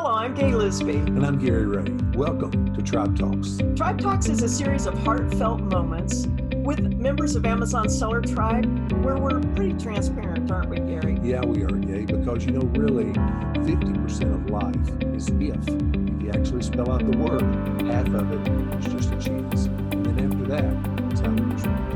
Hello, I'm Gaye Lisby. And I'm Gary Ray. Welcome to Tribe Talks. Tribe Talks is a series of heartfelt moments with members of Amazon Seller Tribe where we're pretty transparent, aren't we, Gary? Yeah, we are, Gaye, because really 50% of life is if. If you actually spell out the word, half of it is just a chance. And then after that, it's how we respond.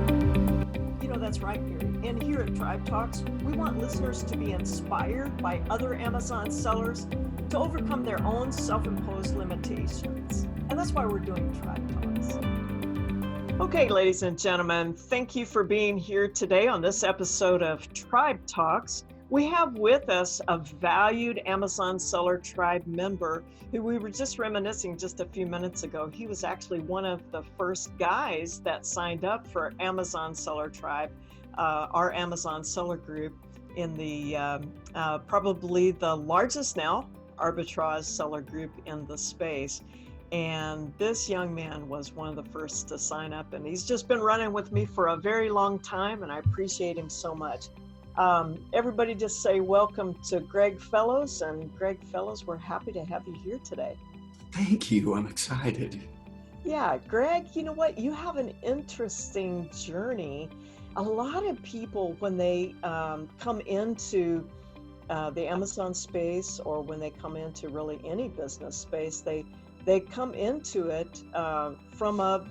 That's right, Gary. And here at Tribe Talks, we want listeners to be inspired by other Amazon sellers to overcome their own self-imposed limitations. And that's why we're doing Tribe Talks. Okay, ladies and gentlemen, thank you for being here today on this episode of Tribe Talks. We have with us a valued Amazon Seller Tribe member who we were just reminiscing just a few minutes ago. He was actually one of the first guys that signed up for Amazon Seller Tribe, our Amazon Seller Group, in the probably the largest now arbitrage seller group in the space. And this young man was one of the first to sign up, and he's just been running with me for a very long time, and I appreciate him so much. Everybody just say welcome to Greg Fellows. And Greg Fellows, we're happy to have you here today. Thank you. I'm excited. Yeah, Greg, you know what? You have an interesting journey. A lot of people, when they come into the Amazon space, or when they come into really any business space, they come into it from a,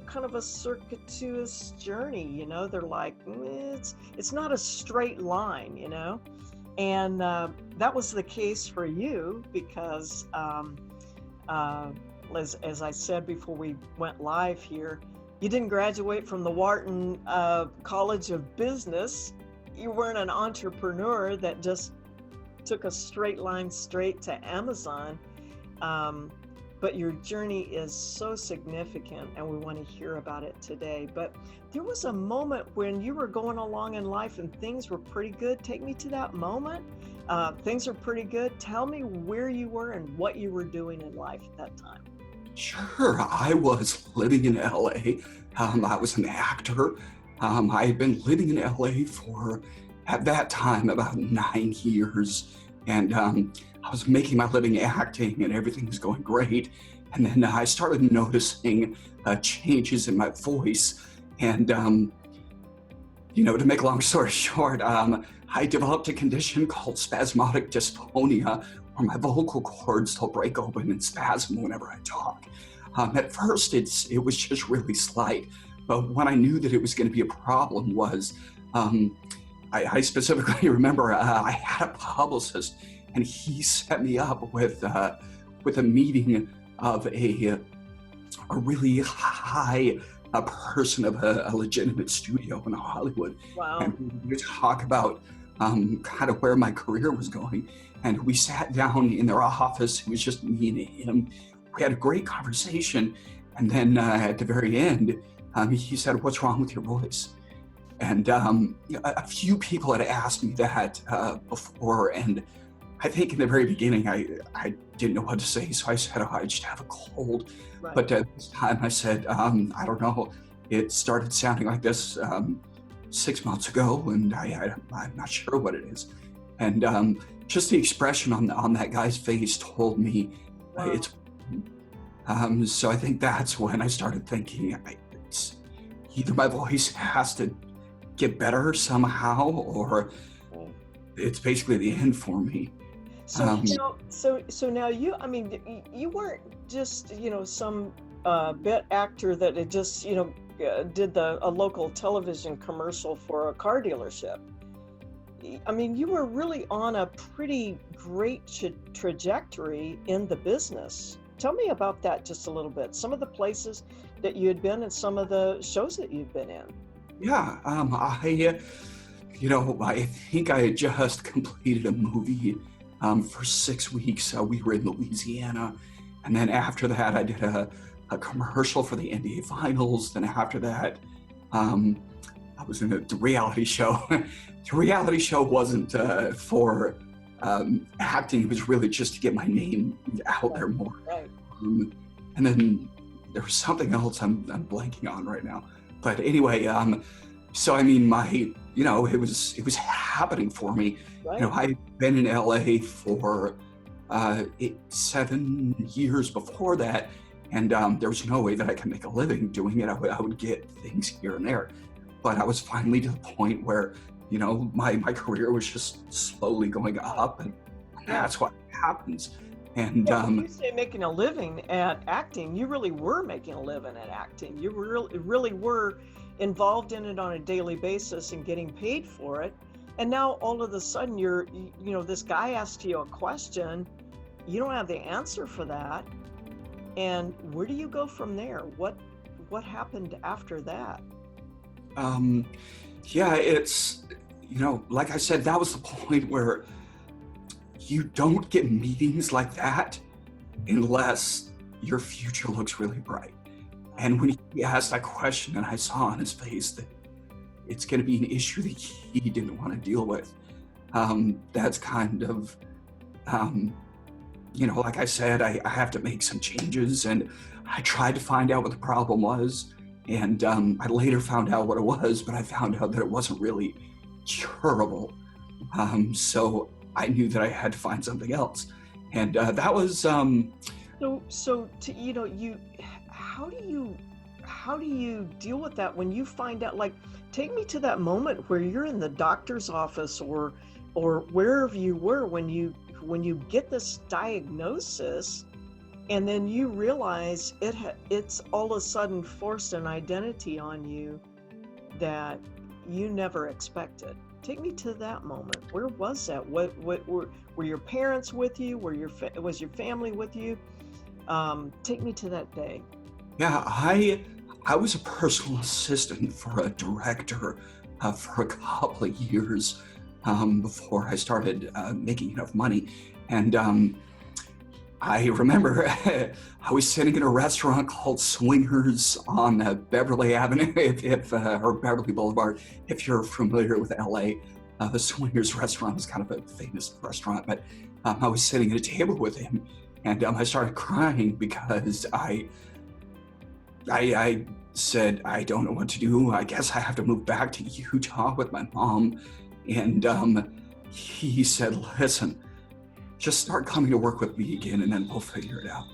kind of a circuitous journey. They're like, it's not a straight line, and that was the case for you because, as I said before we went live here, you didn't graduate from the Wharton College of Business. You weren't an entrepreneur that just took a straight line straight to Amazon. But your journey is so significant, and we want to hear about it today. But there was a moment when you were going along in life and things were pretty good. Take me to that moment. Things are pretty good. Tell me where you were and what you were doing in life at that time. Sure. I was living in LA. I was an actor. I had been living in LA for, at that time, about 9 years. And I was making my living acting and everything was going great. And then I started noticing changes in my voice. And, to make a long story short, I developed a condition called spasmodic dysphonia, where my vocal cords will break open and spasm whenever I talk. At first, it was just really slight. But when I knew that it was going to be a problem was, I specifically remember I had a publicist, and he set me up with a meeting of a really high person of a legitimate studio in Hollywood. Wow. And we would talk about kind of where my career was going. And we sat down in their office. It was just me and him. We had a great conversation. And then at the very end, he said, "What's wrong with your voice?" And a few people had asked me that before, and I think in the very beginning I didn't know what to say, so I said, "Oh, I just have a cold." Right. But this time I said, "I don't know. It started sounding like this 6 months ago, and I'm not sure what it is." And just the expression on that guy's face told me Wow. it's. So I think that's when I started thinking, it's either my voice has to get better somehow, or it's basically the end for me. So now you weren't just some bit actor that had just did a local television commercial for a car dealership. I mean, you were really on a pretty great trajectory in the business. Tell me about that just a little bit. Some of the places that you had been and some of the shows that you've been in. Yeah, I think I had just completed a movie for 6 weeks. We were in Louisiana, and then after that, I did a commercial for the NBA Finals. Then after that, I was in the reality show. The reality show wasn't for acting; it was really just to get my name out there more. Right. And then there was something else I'm blanking on right now. But anyway, so I mean, it was happening for me. Right. I'd been in LA for 7 years before that, and there was no way that I could make a living doing it. I would get things here and there, but I was finally to the point where, you know, my career was just slowly going up, and that's what happens. And when you say making a living at acting, you really were making a living at acting. You really were involved in it on a daily basis and getting paid for it. And now all of a sudden this guy asks you a question, you don't have the answer for that. And where do you go from there? What happened after that? Yeah, it's, you know, like I said, that was the point where you don't get meetings like that unless your future looks really bright. And when he asked that question and I saw on his face that it's going to be an issue that he didn't want to deal with, that's kind of, you know, like I said, I have to make some changes, and I tried to find out what the problem was. And I later found out what it was, but I found out that it wasn't really curable. So I knew that I had to find something else. And that was... So to, you know, how do you deal with that when you find out, like, take me to that moment where you're in the doctor's office or wherever you were when you get this diagnosis, and then you realize it's all of a sudden forced an identity on you that you never expected. Take me to that moment. Where was that? What were your parents with you? Was your family with you? Take me to that day. Yeah, I was a personal assistant for a director for a couple of years before I started making enough money. And I remember I was sitting in a restaurant called Swingers on Beverly Avenue, or Beverly Boulevard. If you're familiar with LA, the Swingers restaurant is kind of a famous restaurant. But I was sitting at a table with him, and I started crying because I said, I don't know what to do. I guess I have to move back to Utah with my mom. And he said, listen, just start coming to work with me again, and then we'll figure it out.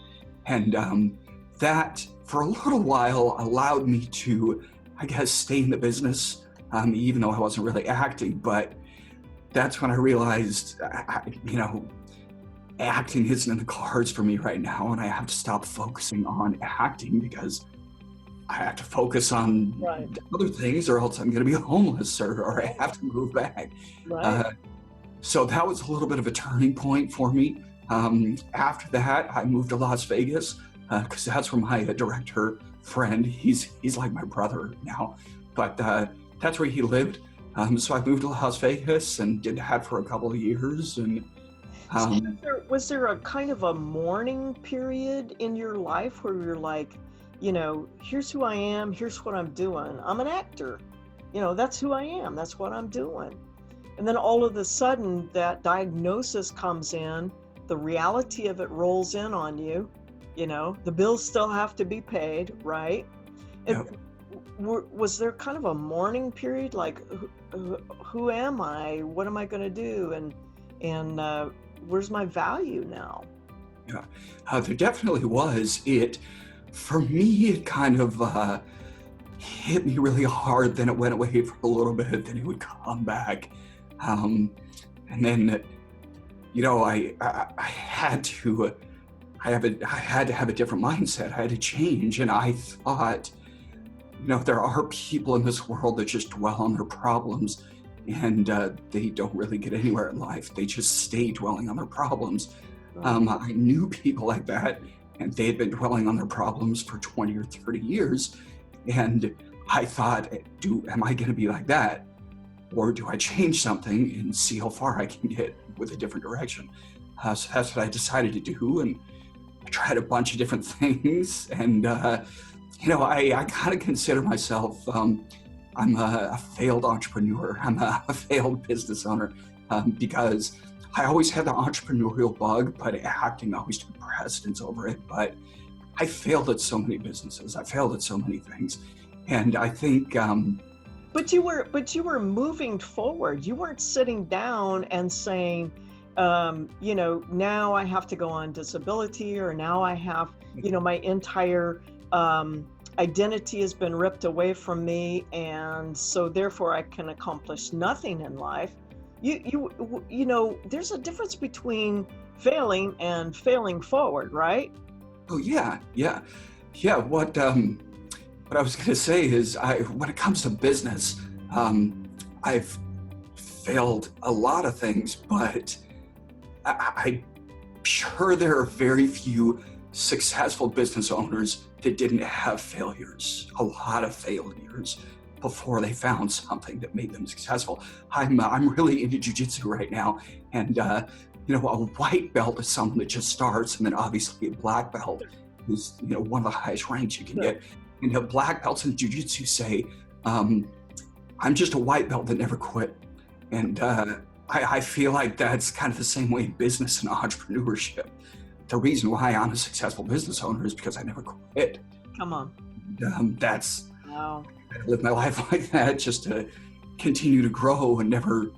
And that, for a little while, allowed me to, I guess, stay in the business, even though I wasn't really acting. But that's when I realized, you know, acting isn't in the cards for me right now, and I have to stop focusing on acting because I have to focus on other things, or else I'm going to be homeless, or I have to move back. So that was a little bit of a turning point for me. After that, I moved to Las Vegas because that's where my director friend, he's like my brother now, but that's where he lived. So I moved to Las Vegas and did that for a couple of years. And was there a kind of a mourning period in your life where you're like, you know, here's who I am, here's what I'm doing. I'm an actor. You know, that's who I am. That's what I'm doing. And then all of a sudden that diagnosis comes in, the reality of it rolls in on you, you know, the bills still have to be paid, right? Yep. Was there kind of a mourning period? Like, who am I? What am I going to do? And where's my value now? Yeah, there definitely was. For me, it kind of hit me really hard. Then it went away for a little bit. Then it would come back. And then, you know, I had to have a different mindset. I had to change. And I thought, you know, there are people in this world that just dwell on their problems, and they don't really get anywhere in life. They just stay dwelling on their problems. I knew people like that, and they had been dwelling on their problems for 20 or 30 years. And I thought, am I going to be like that? Or do I change something and see how far I can get with a different direction? So that's what I decided to do. And I tried a bunch of different things. And, you know, I kind of consider myself, I'm a failed entrepreneur. I'm a failed business owner because I always had the entrepreneurial bug, but acting always took precedence over it. But I failed at so many businesses. I failed at so many things. And I think... But you were moving forward. You weren't sitting down and saying, now I have to go on disability, or now I have, my entire identity has been ripped away from me, and so therefore I can accomplish nothing in life. There's a difference between failing and failing forward, right? Oh yeah. What I was going to say is, when it comes to business, I've failed a lot of things, but I'm sure there are very few successful business owners that didn't have failures, a lot of failures, before they found something that made them successful. I'm really into jiu-jitsu right now, and a white belt is someone that just starts, and then obviously a black belt is one of the highest ranks you can get. And black belts in jiu-jitsu say, I'm just a white belt that never quit. And I feel like that's kind of the same way in business and entrepreneurship. The reason why I'm a successful business owner is because I never quit. Come on. That's Wow. I live my life like that, just to continue to grow and never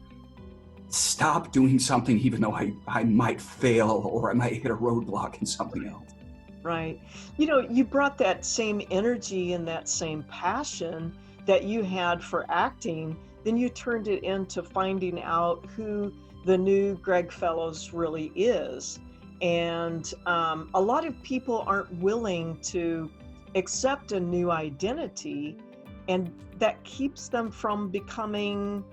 stop doing something, even though I might fail or I might hit a roadblock in something else. Right. You brought that same energy and that same passion that you had for acting, then you turned it into finding out who the new Greg Fellows really is. And a lot of people aren't willing to accept a new identity, and that keeps them from becoming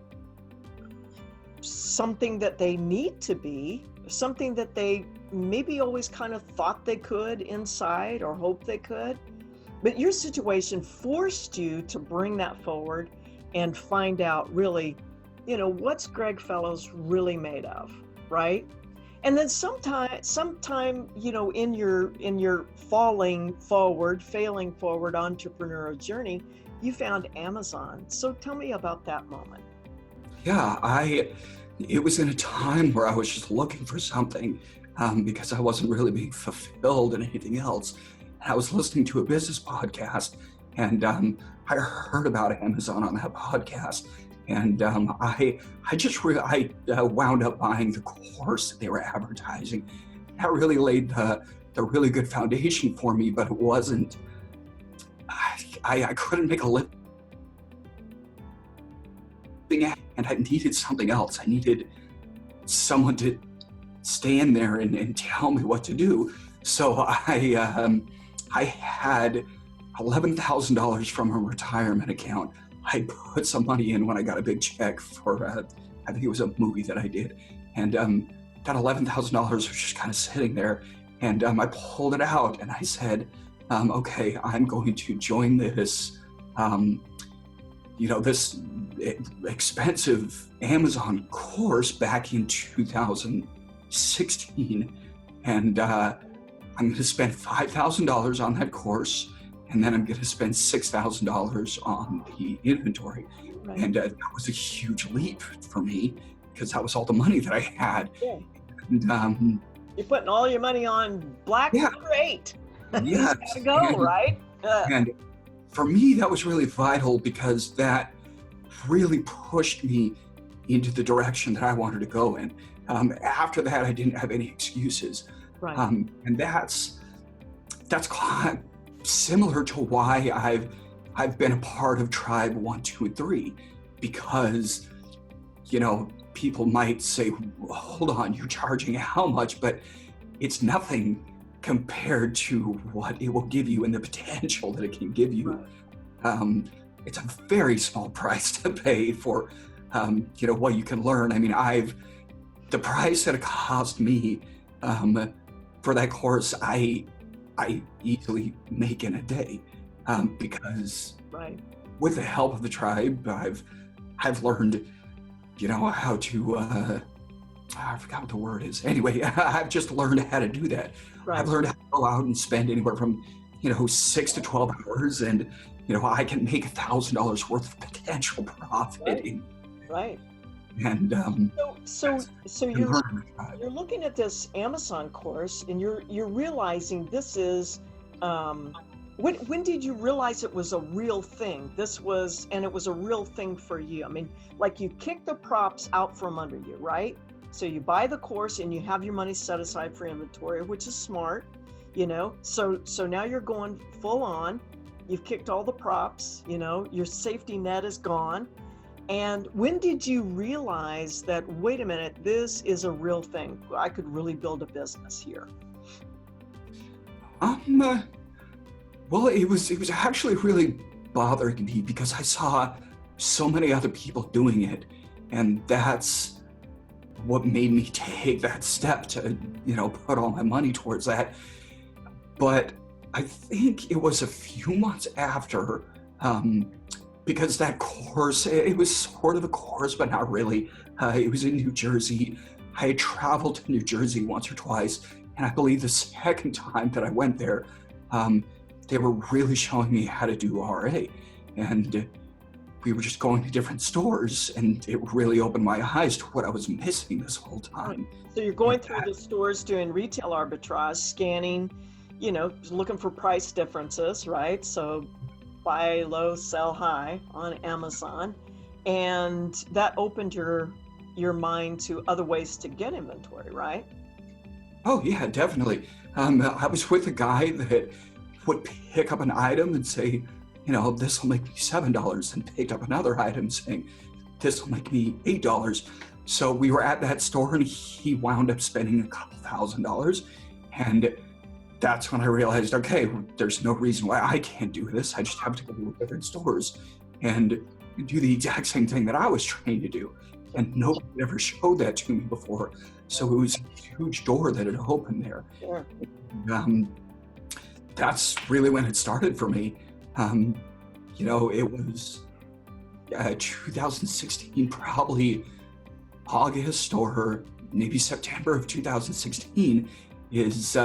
something that they need to be, something that they maybe always kind of thought they could inside or hoped they could. But your situation forced you to bring that forward and find out really, what's Greg Fellows really made of, right? And then sometime, in your failing forward entrepreneurial journey, you found Amazon. So tell me about that moment. Yeah, it was in a time where I was just looking for something, because I wasn't really being fulfilled in anything else. I was listening to a business podcast, and I heard about Amazon on that podcast, and I wound up buying the course that they were advertising. That really laid the really good foundation for me, but it wasn't. I couldn't make a living, and I needed something else. I needed someone to stand there and tell me what to do. So I had $11,000 from a retirement account. I put some money in when I got a big check for, I think it was a movie that I did. And that $11,000 was just kind of sitting there. And I pulled it out and I said, okay, I'm going to join this, this expensive Amazon course back in 2016. And I'm going to spend $5,000 on that course, and then I'm going to spend $6,000 on the inventory. Right. And that was a huge leap for me, because that was all the money that I had. Yeah. And you're putting all your money on Black number 8. Yeah, gotta go, right? And for me, that was really vital, because that really pushed me into the direction that I wanted to go in. After that, I didn't have any excuses. Right. And that's kind of similar to why I've been a part of Tribe 1, 2, and 3, because people might say, well, hold on, you're charging how much? But it's nothing compared to what it will give you and the potential that it can give you. Right. It's a very small price to pay for what you can learn. I mean, the price that it cost me for that course, I easily make in a day, because right. with the help of the Tribe, I've learned, how to, I forgot what the word is. Anyway, I've just learned how to do that. Right. I've learned how to go out and spend anywhere from, 6 to 12 hours, and, I can make $1,000 worth of potential profit. Right. And so you're looking at this Amazon course, and you're realizing this is when did you realize it was a real thing? It was a real thing for you. I mean, like, you kicked the props out from under you, right? So you buy the course and you have your money set aside for inventory, which is smart, So now you're going full on. You've kicked all the props, your safety net is gone. And when did you realize that, wait a minute, this is a real thing? I could really build a business here. Well, it was actually really bothering me because I saw so many other people doing it, and that's what made me take that step to, put all my money towards that. But I think it was a few months after, because that course, it was sort of a course, but not really. It was in New Jersey. I had traveled to New Jersey once or twice, and I believe the second time that I went there, they were really showing me how to do RA. And we were just going to different stores, and it really opened my eyes to what I was missing this whole time. So you're going through the stores doing retail arbitrage, scanning, looking for price differences, right? So buy low, sell high on Amazon. And that opened your mind to other ways to get inventory, right? Oh yeah, definitely. I was with a guy that would pick up an item and say, this will make me $7, and picked up another item saying, this will make me $8. So we were at that store, and he wound up spending a couple $1,000. And that's when I realized, okay, there's no reason why I can't do this. I just have to go to different stores and do the exact same thing that I was trained to do. And nobody ever showed that to me before. So it was a huge door that had opened there. Sure. That's really when it started for me. It was 2016, probably August or maybe September of 2016 is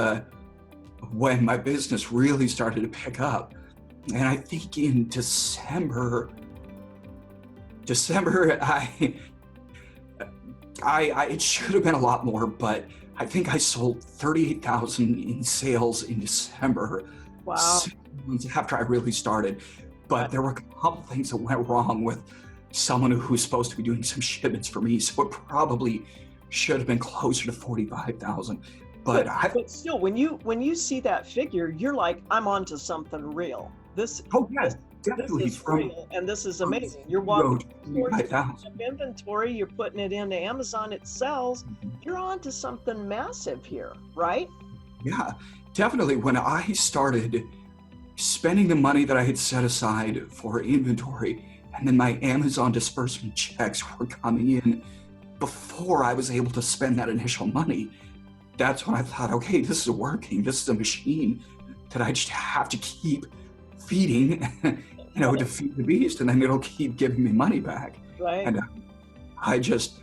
when my business really started to pick up. And I think in December, it should have been a lot more, but I think I sold 38,000 in sales in December. Wow. 6 months after I really started. But there were a couple things that went wrong with someone who was supposed to be doing some shipments for me. So it probably should have been closer to 45,000. But still, when you see that figure, you're like, I'm onto something real. Definitely. This is real, and this is amazing. You're walking inventory, you're putting it into Amazon, it sells. You're onto something massive here, right? Yeah, definitely. When I started spending the money that I had set aside for inventory, and then my Amazon disbursement checks were coming in before I was able to spend that initial money, that's when I thought, okay, this is working. This is a machine that I just have to keep feeding, to feed the beast, and then it'll keep giving me money back. Right. And I just,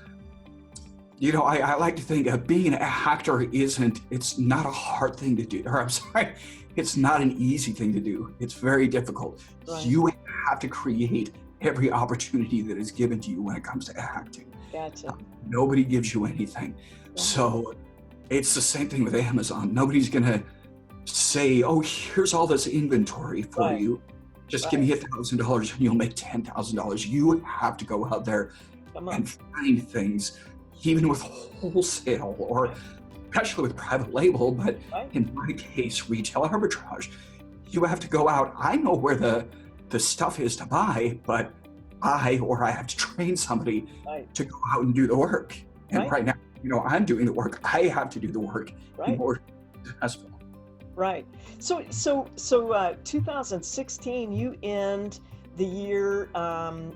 I like to think being an actor it's not a hard thing to do, or I'm sorry, it's not an easy thing to do. It's very difficult. Right. You have to create every opportunity that is given to you when it comes to acting. Gotcha. Nobody gives you anything. Right. So it's the same thing with Amazon. Nobody's gonna say, oh, here's all this inventory for you. Just give me $1,000 and you'll make $10,000. You have to go out there and find things, even with wholesale or especially with private label, but in my case, retail arbitrage. You have to go out. I know where the stuff is to buy, but I have to train somebody to go out and do the work. And right now, I'm doing the work. I have to do the work in order to be successful. Right. So 2016, you end the year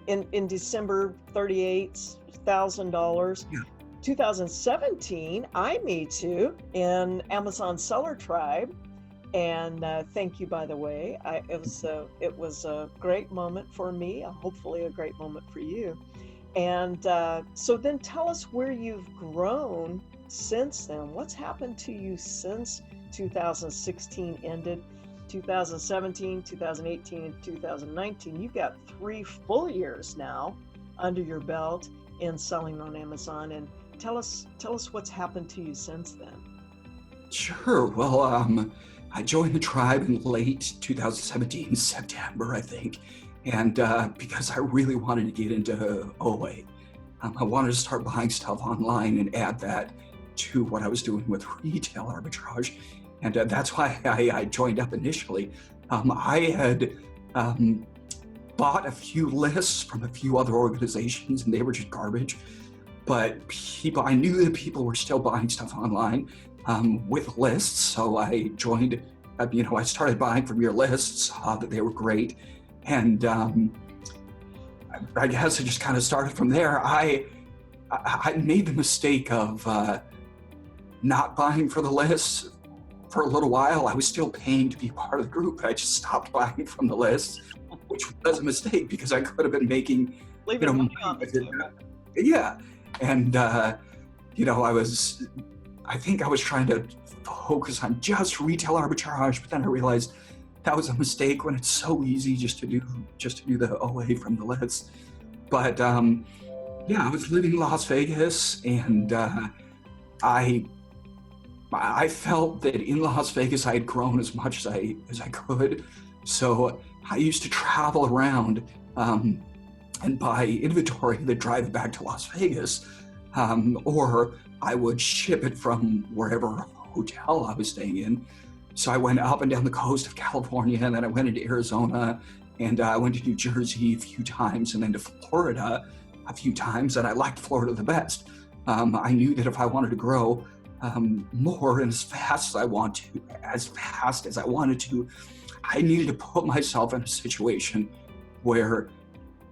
in December, $38,000. Yeah. 2017, I meet you in Amazon Seller Tribe, and thank you, by the way. It was a great moment for me, hopefully a great moment for you. And so then tell us where you've grown since then. What's happened to you since 2016 ended? 2017, 2018, and 2019. You've got 3 full years now under your belt in selling on Amazon. And tell us what's happened to you since then. Sure. Well, I joined the tribe in late 2017, September, I think. And because I really wanted to get into OA. I wanted to start buying stuff online and add that to what I was doing with retail arbitrage. And that's why I joined up initially. I had bought a few lists from a few other organizations, and they were just garbage. But I knew that people were still buying stuff online with lists, so I joined. I started buying from your lists, saw that they were great, and I guess it just kind of started from there. I made the mistake of not buying for the lists for a little while. I was still paying to be part of the group, but I just stopped buying from the lists, which was a mistake because I could have been making, Money on the table. yeah. And, I think I was trying to focus on just retail arbitrage, but then I realized that was a mistake when it's so easy just to do the OA from the list. But I was living in Las Vegas, and I felt that in Las Vegas I had grown as much as I could. So I used to travel around and buy inventory that drive it back to Las Vegas, or I would ship it from wherever hotel I was staying in. So I went up and down the coast of California, and then I went into Arizona, and I went to New Jersey a few times, and then to Florida a few times, and I liked Florida the best. I knew that if I wanted to grow more and as fast as I wanted to, I needed to put myself in a situation where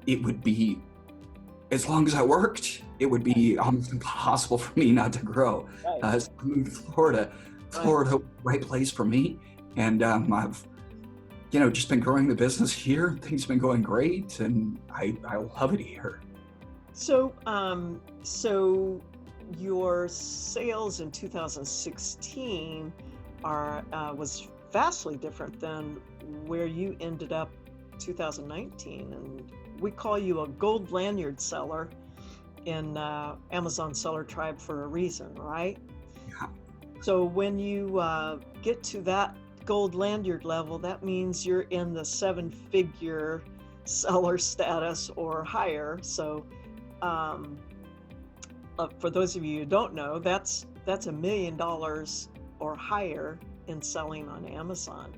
it would be, as long as I worked, it would be almost impossible for me not to grow. Right. So I moved to Florida, was the right place for me. And I've, just been growing the business here. Things have been going great, and I love it here. So, so your sales in 2016 was vastly different than where you ended up 2019, and we call you a gold lanyard seller in Amazon Seller Tribe for a reason, right? Yeah. So when you get to that gold lanyard level, that means you're in the 7-figure seller status or higher. So for those of you who don't know, that's $1 million or higher in selling on Amazon.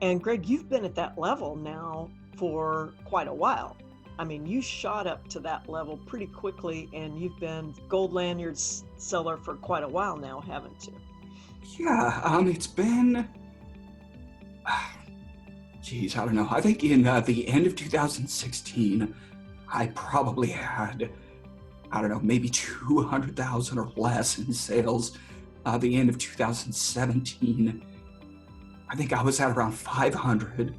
And Greg, you've been at that level now for quite a while. I mean, you shot up to that level pretty quickly, and you've been gold lanyard seller for quite a while now, haven't you? Yeah, it's been, I don't know. I think in the end of 2016, I probably had, maybe 200,000 or less in sales. The end of 2017, I think I was at around 500.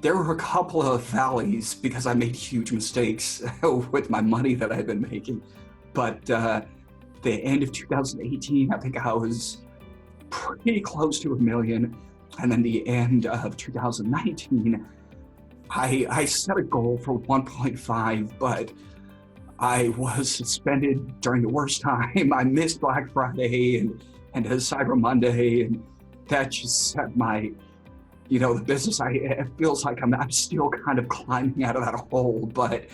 There were a couple of valleys because I made huge mistakes with my money that I'd been making. But the end of 2018, I think I was pretty close to $1 million. And then the end of 2019, I set a goal for 1.5, but I was suspended during the worst time. I missed Black Friday and Cyber Monday, and that just set my, the business. It feels like I'm still kind of climbing out of that hole, but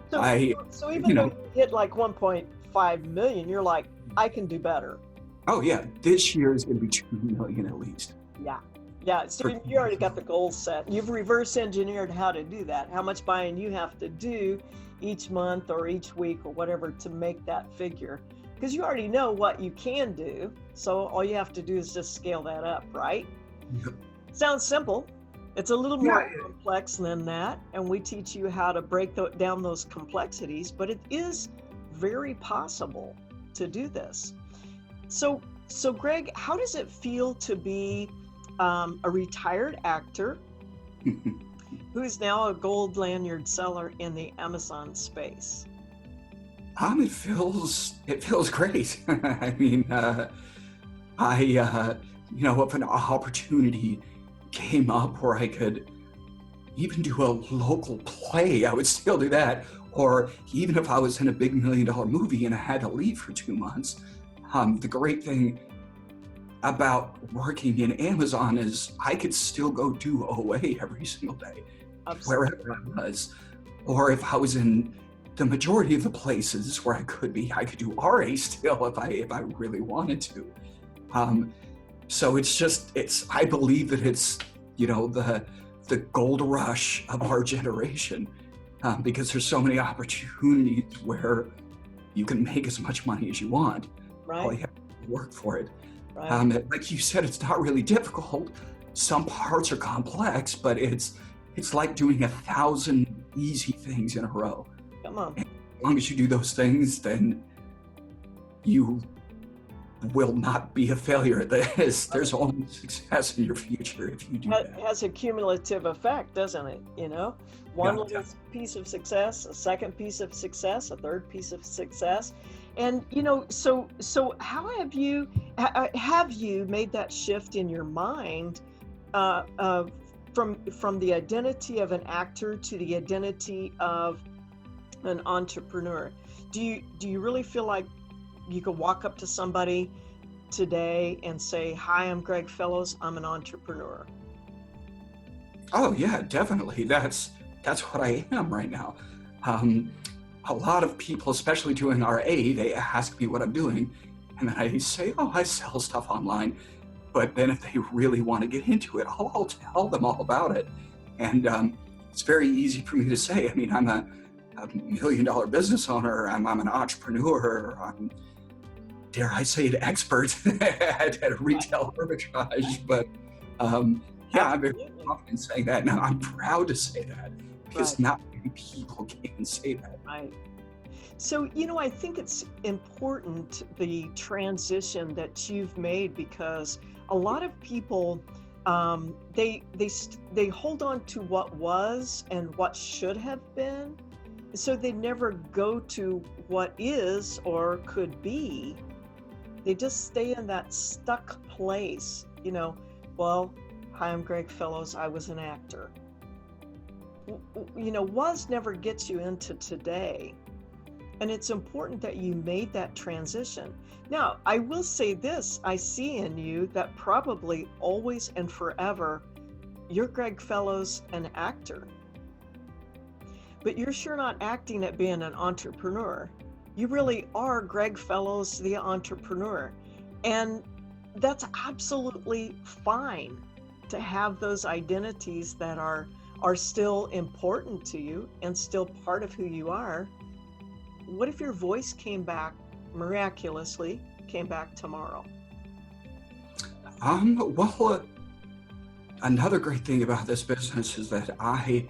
so even though you hit like 1.5 million, you're like, I can do better. Oh yeah, this year is going to be 2 million at least. Yeah. So you already got the goals set. You've reverse engineered how to do that, how much buying you have to do each month or each week or whatever to make that figure, because you already know what you can do. So all you have to do is just scale that up, right? Yep. Sounds simple. It's a little more complex than that, and we teach you how to break down those complexities, but it is very possible to do this. So Greg, how does it feel to be a retired actor who is now a gold lanyard seller in the Amazon space? It feels great. I mean, if an opportunity came up where I could even do a local play, I would still do that. Or even if I was in a big $1 million movie and I had to leave for 2 months, the great thing about working in Amazon is I could still go do OA every single day, Absolutely. wherever I was. Or if I was in the majority of the places where I could do RA still if I really wanted to. So I believe that it's, the gold rush of our generation, because there's so many opportunities where you can make as much money as you want. Right. All you have to do is work for it. Right. Like you said, it's not really difficult. Some parts are complex, but it's like doing 1,000 easy things in a row. Come on. And as long as you do those things, then you will not be a failure at this. There's only success in your future if you do that. It has a cumulative effect, doesn't it? One little piece of success, a second piece of success, a third piece of success. And, so how have you made that shift in your mind from the identity of an actor to the identity of an entrepreneur? Do you really feel like you could walk up to somebody today and say, "Hi, I'm Greg Fellows. I'm an entrepreneur"? Oh yeah, definitely. That's what I am right now. A lot of people, especially doing RA, they ask me what I'm doing, and then I say, "Oh, I sell stuff online." But then if they really want to get into it, I'll tell them all about it. And it's very easy for me to say. I mean, I'm a $1 million business owner. I'm an entrepreneur. I'm, dare I say it, expert at retail arbitrage. But yeah, I'm very confident saying that. Now, I'm proud to say that because not many people can say that. Right. So, I think it's important, the transition that you've made, because a lot of people, they hold on to what was and what should have been. So they never go to what is or could be. They just stay in that stuck place. Well, hi, I'm Greg Fellows. I was an actor. Was never gets you into today. And it's important that you made that transition. Now, I will say this, I see in you that probably always and forever, you're Greg Fellows, an actor. But you're sure not acting at being an entrepreneur. You really are Greg Fellows, the entrepreneur. And that's absolutely fine to have those identities that are still important to you and still part of who you are. What if your voice came back miraculously, came back tomorrow? Well, another great thing about this business is that I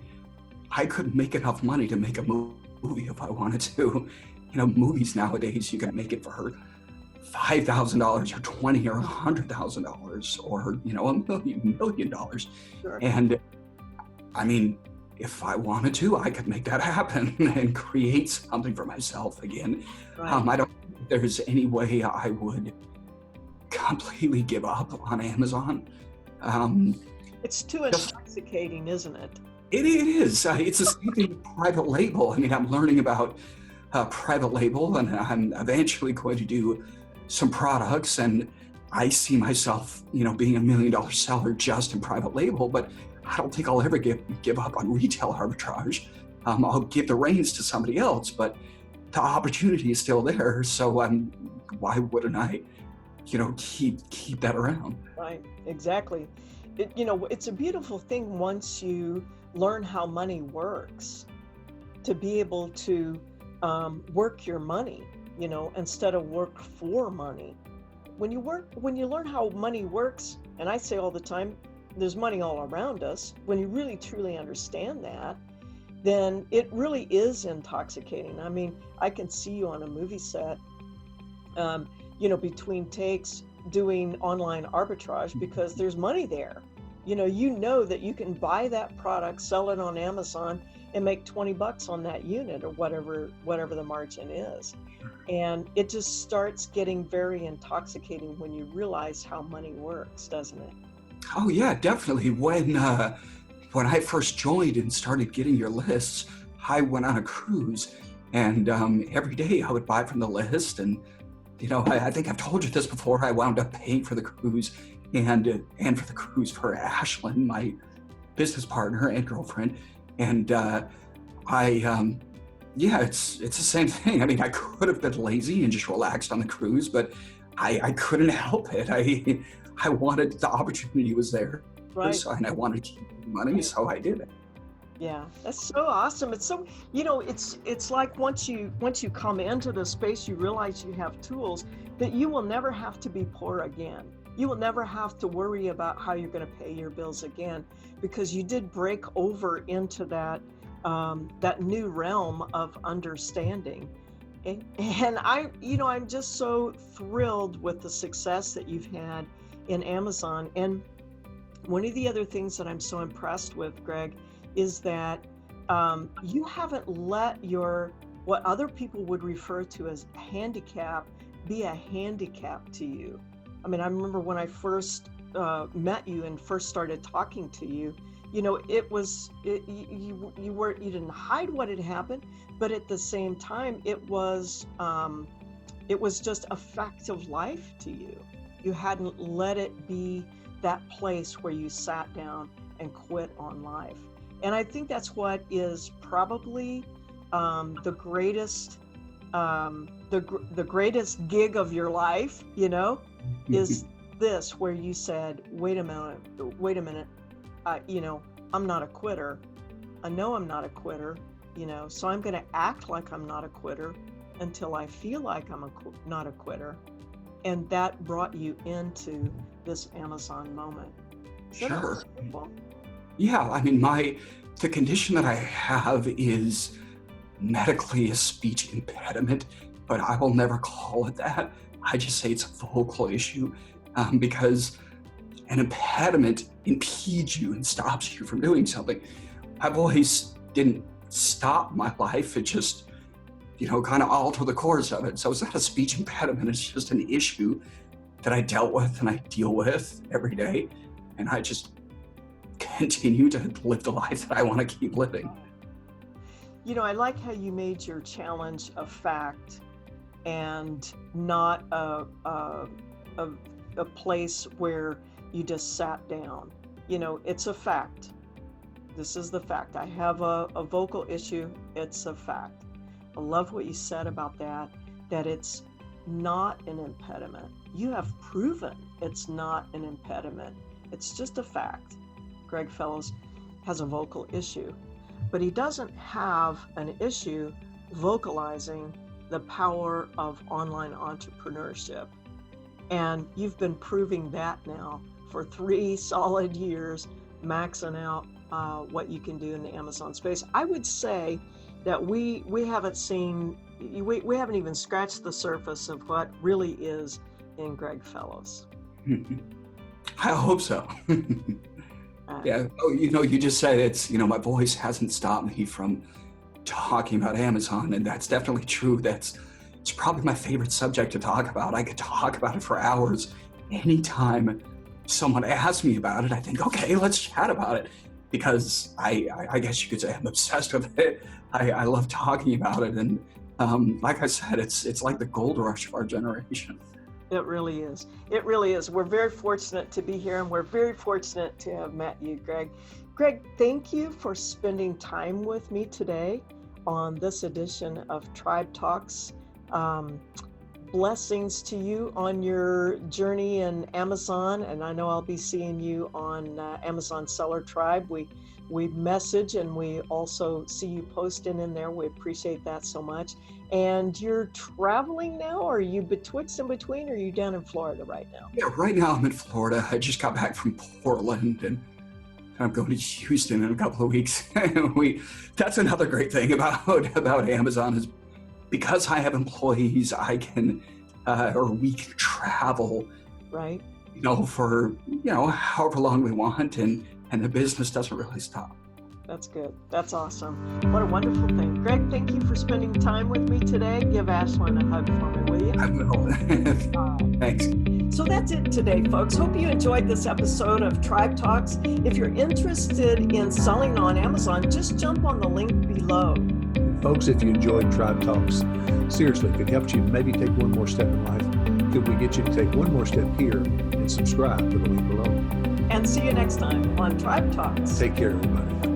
could make enough money to make a movie if I wanted to. Movies nowadays, you can make it for $5,000 or $20,000 or $100,000 or, $1 million. Sure. And I mean, if I wanted to, I could make that happen and create something for myself again. Right. I don't think there's any way I would completely give up on Amazon. It's too intoxicating, isn't it? It is. It's the same thing with private label. I mean, I'm learning about private label, and I'm eventually going to do some products, and I see myself, being $1 million seller just in private label, but I don't think I'll ever give up on retail arbitrage. I'll give the reins to somebody else, but the opportunity is still there. So why wouldn't I, keep that around? Right, exactly. It's a beautiful thing once you learn how money works, to be able to work your money, instead of work for money. When you learn how money works, and I say all the time, there's money all around us. When you really truly understand that, then it really is intoxicating. I mean, I can see you on a movie set, between takes doing online arbitrage, because there's money there. You know that you can buy that product, sell it on Amazon, and make $20 on that unit or whatever the margin is. And it just starts getting very intoxicating when you realize how money works, doesn't it? Oh yeah, definitely. When I first joined and started getting your lists, I went on a cruise, and every day I would buy from the list. And I think I've told you this before. I wound up paying for the cruise and for the cruise for Ashlyn, my business partner and girlfriend. And I Yeah, it's the same thing. I mean, I could have been lazy and just relaxed on the cruise, but I couldn't help it. I wanted, the opportunity was there, Right. so, and I wanted to keep making money, so I did it. Yeah, that's so awesome. It's so, it's like once you come into the space, you realize you have tools that you will never have to be poor again. You will never have to worry about how you're going to pay your bills again, because you did break over into that that new realm of understanding. And I'm just so thrilled with the success that you've had in Amazon. And one of the other things that I'm so impressed with, Greg, is that you haven't let what other people would refer to as handicap be a handicap to you. I mean, I remember when I first met you and first started talking to you, you didn't hide what had happened, but at the same time, it was just a fact of life to you. You hadn't let it be that place where you sat down and quit on life. And I think that's what is probably the greatest gig of your life, is this, where you said, wait a minute, I'm not a quitter. I know I'm not a quitter, so I'm going to act like I'm not a quitter until I feel like I'm not a quitter. And that brought you into this Amazon moment. So Sure. wonderful. Yeah, I mean, the condition that I have is medically a speech impediment, but I will never call it that. I just say it's a vocal issue, because an impediment impedes you and stops you from doing something. My voice didn't stop my life. It just, kind of altered the course of it. So it's not a speech impediment. It's just an issue that I dealt with and I deal with every day. And I just continue to live the life that I want to keep living. I like how you made your challenge a fact and not a place where you just sat down. It's a fact. This is the fact. I have a vocal issue. It's a fact. I love what you said about that it's not an impediment. You have proven it's not an impediment. It's just a fact. Greg Fellows has a vocal issue, but he doesn't have an issue vocalizing the power of online entrepreneurship. And you've been proving that now for 3 solid years, maxing out what you can do in the Amazon space. I would say that we haven't even scratched the surface of what really is in Greg Fellows. I hope so. Yeah. Oh, you just said it's, my voice hasn't stopped me from talking about Amazon, and that's definitely true. It's probably my favorite subject to talk about. I could talk about it for hours. Anytime someone asks me about it, I think, okay, let's chat about it, because I guess you could say I'm obsessed with it. I love talking about it, and like I said, it's like the gold rush of our generation. It really is. It really is. We're very fortunate to be here, and we're very fortunate to have met you, Greg. Greg, thank you for spending time with me today on this edition of Tribe Talks. Blessings to you on your journey in Amazon, and I know I'll be seeing you on Amazon Seller Tribe. We message, and we also see you posting in there. We appreciate that so much. And you're traveling now? Are you betwixt and between, or are you down in Florida right now? Yeah, right now I'm in Florida. I just got back from Portland, and I'm going to Houston in a couple of weeks. That's another great thing about Amazon is because I have employees, I can, or we can travel, right? For, however long we want, and the business doesn't really stop. That's good. That's awesome. What a wonderful thing. Greg, thank you for spending time with me today. Give Ashlyn a hug for me, will you? I will. Thanks. So that's it today, folks. Hope you enjoyed this episode of Tribe Talks. If you're interested in selling on Amazon, just jump on the link below. Folks, if you enjoyed Tribe Talks, seriously, if it helped you maybe take one more step in life, could we get you to take one more step here and subscribe to the link below? And see you next time on Tribe Talks. Take care, everybody.